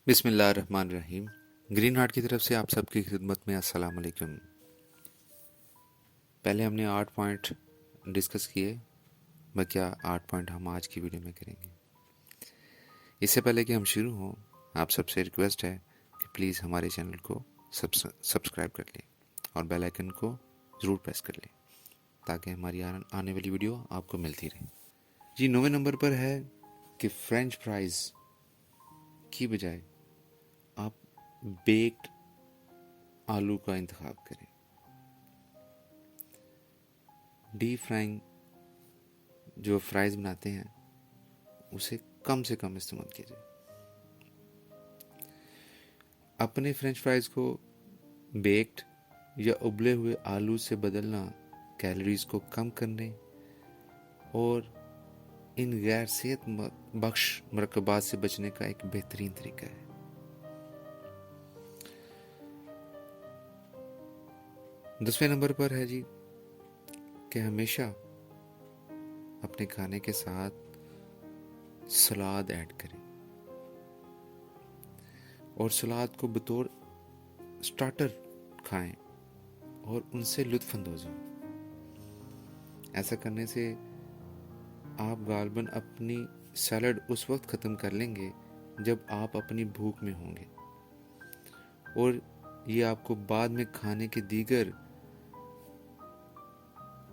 بسم اللہ الرحمن الرحیم۔ گرین ہارٹ کی طرف سے آپ سب کی خدمت میں السلام علیکم۔ پہلے ہم نے 8 پوائنٹ ڈسکس کیے، باقی 8 پوائنٹ ہم آج کی ویڈیو میں کریں گے۔ اس سے پہلے کہ ہم شروع ہوں، آپ سب سے ریکویسٹ ہے کہ پلیز ہمارے چینل کو سبسکرائب کر لیں اور بیل آئکن کو ضرور پریس کر لیں تاکہ ہماری آنے والی ویڈیو آپ کو ملتی رہے۔ جی 9ویں نمبر پر ہے کہ فرینچ فرائز کی بجائے آپ بیکڈ آلو کا انتخاب کریں۔ ڈیپ فرائنگ جو فرائز بناتے ہیں اسے کم سے کم استعمال کیا جائے۔ اپنے فرینچ فرائز کو بیکڈ یا ابلے ہوئے آلو سے بدلنا کیلوریز کو کم کرنے اور ان غیر صحت بخش مرکبات سے بچنے کا ایک بہترین طریقہ ہے۔ دسویں نمبر پر ہے جی کہ ہمیشہ اپنے کھانے کے ساتھ سلاد ایڈ کریں اور سلاد کو بطور سٹارٹر کھائیں اور ان سے لطف اندوز ہوں۔ ایسا کرنے سے آپ غالباً اپنی سیلڈ اس وقت ختم کر لیں گے جب آپ اپنی بھوک میں ہوں گے، اور یہ آپ کو بعد میں کھانے کے دیگر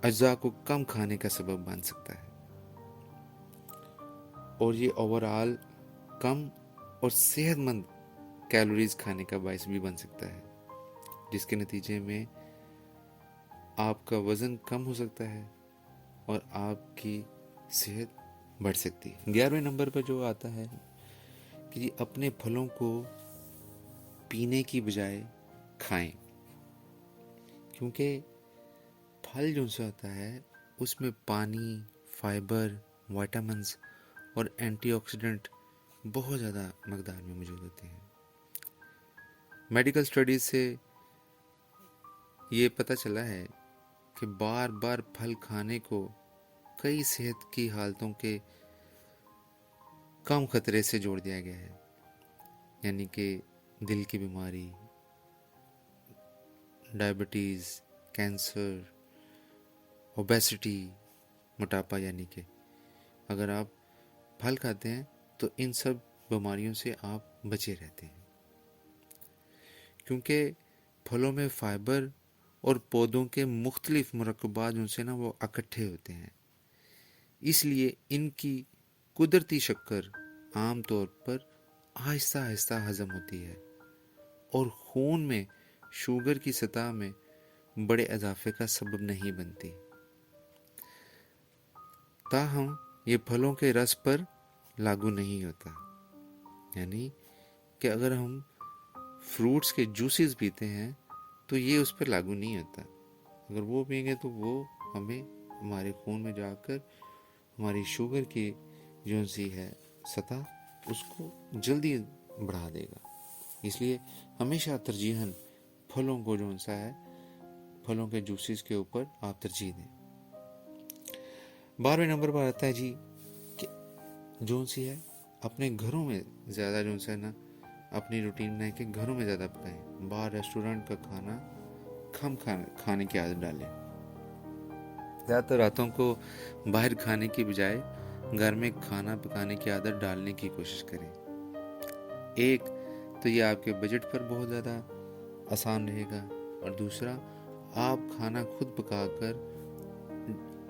اجزاء کو کم کھانے کا سبب بن سکتا ہے، اور یہ اوورآل کم اور صحت مند کیلوریز کھانے کا باعث بھی بن سکتا ہے، جس کے نتیجے میں آپ کا وزن کم ہو سکتا ہے اور آپ کی صحت بڑھ سکتی ہے۔ 11ویں نمبر پر جو آتا ہے کہ جی اپنے پھلوں کو پینے کی بجائے کھائیں، کیونکہ پھل جو سے ہوتا ہے اس میں پانی، فائبر، وائٹامنز اور اینٹی آکسیڈنٹ بہت زیادہ مقدار میں موجود ہوتے ہیں۔ میڈیکل سٹڈیز سے یہ پتہ چلا ہے کہ بار بار پھل کھانے کو کئی صحت کی حالتوں کے کم خطرے سے جوڑ دیا گیا ہے، یعنی کہ دل کی بیماری، ڈائبٹیز، کینسر، اوبیسٹی، موٹاپا، یعنی کہ اگر آپ پھل کھاتے ہیں تو ان سب بیماریوں سے آپ بچے رہتے ہیں، کیونکہ پھلوں میں فائبر اور پودوں کے مختلف مرکبات جو سے وہ اکٹھے ہوتے ہیں، اس لیے ان کی قدرتی شکر عام طور پر آہستہ آہستہ ہضم ہوتی ہے اور خون میں شوگر کی سطح میں بڑے اضافے کا سبب نہیں بنتی۔ تاہم یہ پھلوں کے رس پر لاگو نہیں ہوتا، یعنی کہ اگر ہم فروٹس کے جوسز پیتے ہیں تو یہ اس پر لاگو نہیں ہوتا۔ اگر وہ پئیں گے تو وہ ہمیں ہمارے خون میں جا کر ہماری شوگر کی جو سی ہے سطح اس کو جلدی بڑھا دے گا، اس لیے ہمیشہ ترجیحاً پھلوں کو جو سا ہے پھلوں کے جوسز کے اوپر آپ ترجیح دیں۔ 12ویں نمبر پر آتا ہے جی کہ جو سی ہے اپنے گھروں میں زیادہ جو سا ہے نا اپنی روٹین بنائیں کہ گھروں میں زیادہ پکائیں، باہر ریسٹورنٹ کا کھانا کم کھانے کی عادت ڈالیں۔ زیادہ تر راتوں کو باہر کھانے کی بجائے گھر میں کھانا پکانے کی عادت ڈالنے کی کوشش کریں۔ ایک تو یہ آپ کے بجٹ پر بہت زیادہ آسان رہے گا، اور دوسرا آپ کھانا خود پکا کر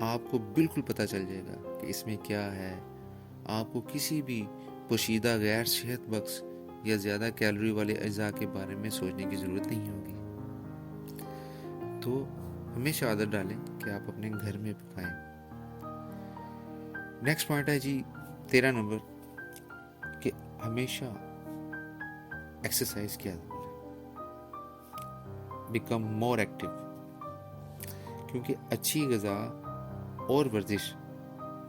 آپ کو بالکل پتہ چل جائے گا کہ اس میں کیا ہے، آپ کو کسی بھی پوشیدہ غیر صحت بخش یا زیادہ کیلوری والے اجزاء کے بارے میں سوچنے کی ضرورت نہیں ہوگی۔ تو ہمیشہ عادت ڈالیں کہ آپ اپنے گھر میں پکائیں۔ نیکسٹ پوائنٹ ہے جی 13 نمبر کہ ہمیشہ ایکسرسائز کی عادت ڈالیں، بیکم مور ایکٹیو، کیونکہ اچھی غذا اور ورزش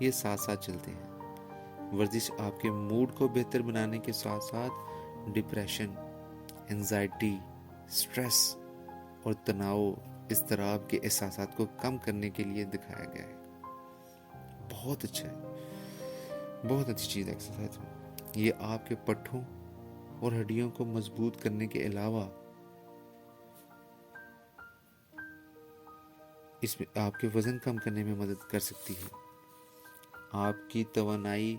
یہ ساتھ ساتھ چلتے ہیں۔ ورزش آپ کے موڈ کو بہتر بنانے کے ساتھ ساتھ ڈپریشن، انزائٹی، سٹریس اور تناؤ، اضطراب کے احساسات کو کم کرنے کے لیے دکھایا گیا ہے۔ بہت اچھا ہے، بہت اچھی چیز ہے ایکسرسائز میں۔ یہ آپ کے پٹھوں اور ہڈیوں کو مضبوط کرنے کے علاوہ اس میں آپ کے وزن کم کرنے میں مدد کر سکتی ہے، آپ کی توانائی،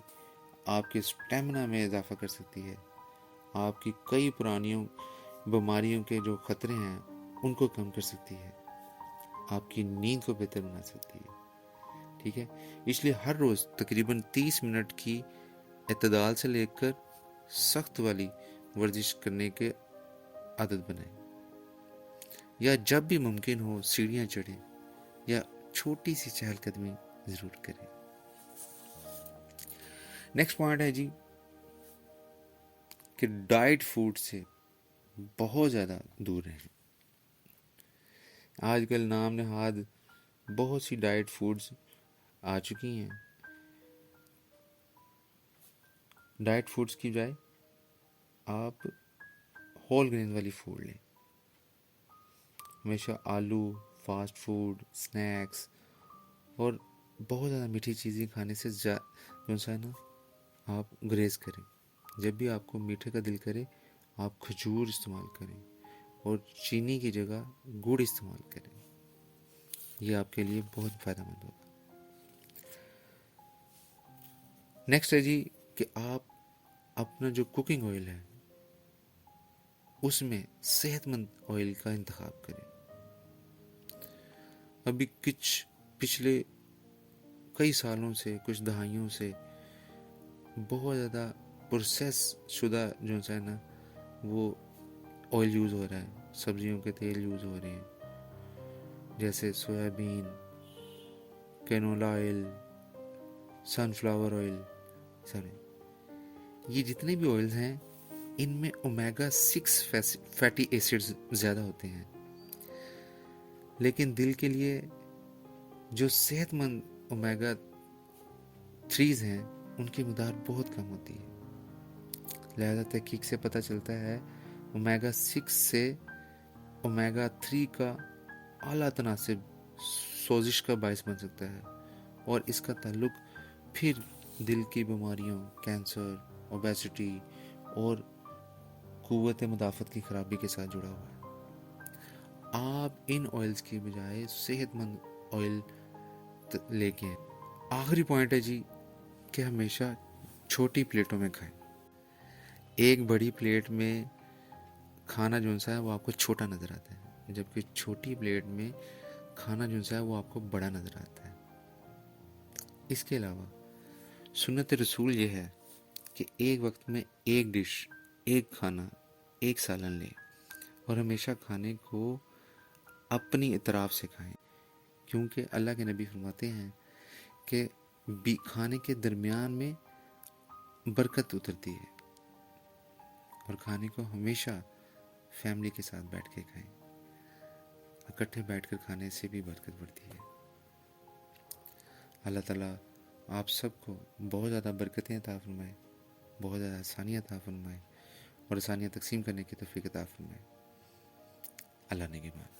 آپ کے اسٹیمنا میں اضافہ کر سکتی ہے، آپ کی کئی پرانی بیماریوں کے جو خطرے ہیں ان کو کم کر سکتی ہے، آپ کی نیند کو بہتر بنا سکتی ہے. ٹھیک ہے، اس لیے ہر روز تقریباً 30 منٹ کی اعتدال سے لے کر سخت والی ورزش کرنے کے عادت بنائیں، یا جب بھی ممکن ہو سیڑھیاں چڑھیں یا چھوٹی سی چہل قدمی ضرور کریں. نیکسٹ پوائنٹ ہے جی کہ ڈائٹ فوڈ سے بہت زیادہ دور رہیں. آج کل نام نہاد بہت سی ڈائٹ فوڈز آ چکی ہیں. ڈائٹ فوڈز کی بجائے آپ ہول گرین والی فوڈ لیں. ہمیشہ آلو، فاسٹ فوڈ، سنیکس اور بہت زیادہ میٹھی چیزیں کھانے سے جو ہے نا آپ گریز کریں. جب بھی آپ کو میٹھے کا دل کرے آپ کھجور استعمال کریں اور چینی کی جگہ گڑ استعمال کریں، یہ آپ کے لیے بہت فائدہ مند ہوگا. نیکسٹ ہے جی کہ آپ اپنا جو کوکنگ آئل ہے اس میں صحت مند آئل کا انتخاب کریں. ابھی پچھلے کئی سالوں سے، کچھ دہائیوں سے بہت زیادہ پروسیس شدہ جو ہے نا وہ آئل یوز ہو رہا ہے، سبزیوں کے تیل یوز ہو رہے ہیں، جیسے سویابین، کینولا آئل، سن فلاور آئل. سارے یہ جتنے بھی آئلز ہیں ان میں اومیگا 6 فیٹی ایسڈز زیادہ ہوتے ہیں، لیکن دل کے لیے جو صحت مند اومیگا 3 ہیں ان کی مقدار بہت کم ہوتی ہے. لہذا تحقیق سے پتہ چلتا ہے اومیگا 6 سے اومیگا 3 کا اعلیٰ تناسب سوزش کا باعث بن سکتا ہے، اور اس کا تعلق پھر دل کی بیماریوں، کینسر، اوبیسٹی اور قوت مدافعت کی خرابی کے ساتھ جڑا ہوا ہے. آپ ان آئلز کی بجائے صحت مند آئل لے کے. آخری پوائنٹ ہے جی کہ ہمیشہ چھوٹی پلیٹوں میں کھائیں. ایک بڑی پلیٹ میں کھانا جو ہے وہ آپ کو چھوٹا نظر آتا ہے، جبکہ چھوٹی پلیٹ میں کھانا جو ہے وہ آپ کو بڑا نظر آتا ہے. اس کے علاوہ سنت رسول یہ ہے کہ ایک وقت میں ایک ڈش، ایک کھانا، ایک سالن لیں، اور ہمیشہ کھانے کو اپنی اطراف سے کھائیں، کیونکہ اللہ کے نبی فرماتے ہیں کہ کھانے کے درمیان میں برکت اترتی ہے، اور کھانے کو ہمیشہ فیملی کے ساتھ بیٹھ کے کھائیں. اکٹھے بیٹھ کر کھانے سے بھی برکت بڑھتی ہے. اللہ تعالیٰ آپ سب کو بہت زیادہ برکتیں عطا فرمائے، بہت زیادہ آسانیاں عطا فرمائے، اور آسانیاں تقسیم کرنے کی توفیق عطا فرمائے. اللہ نگہبان.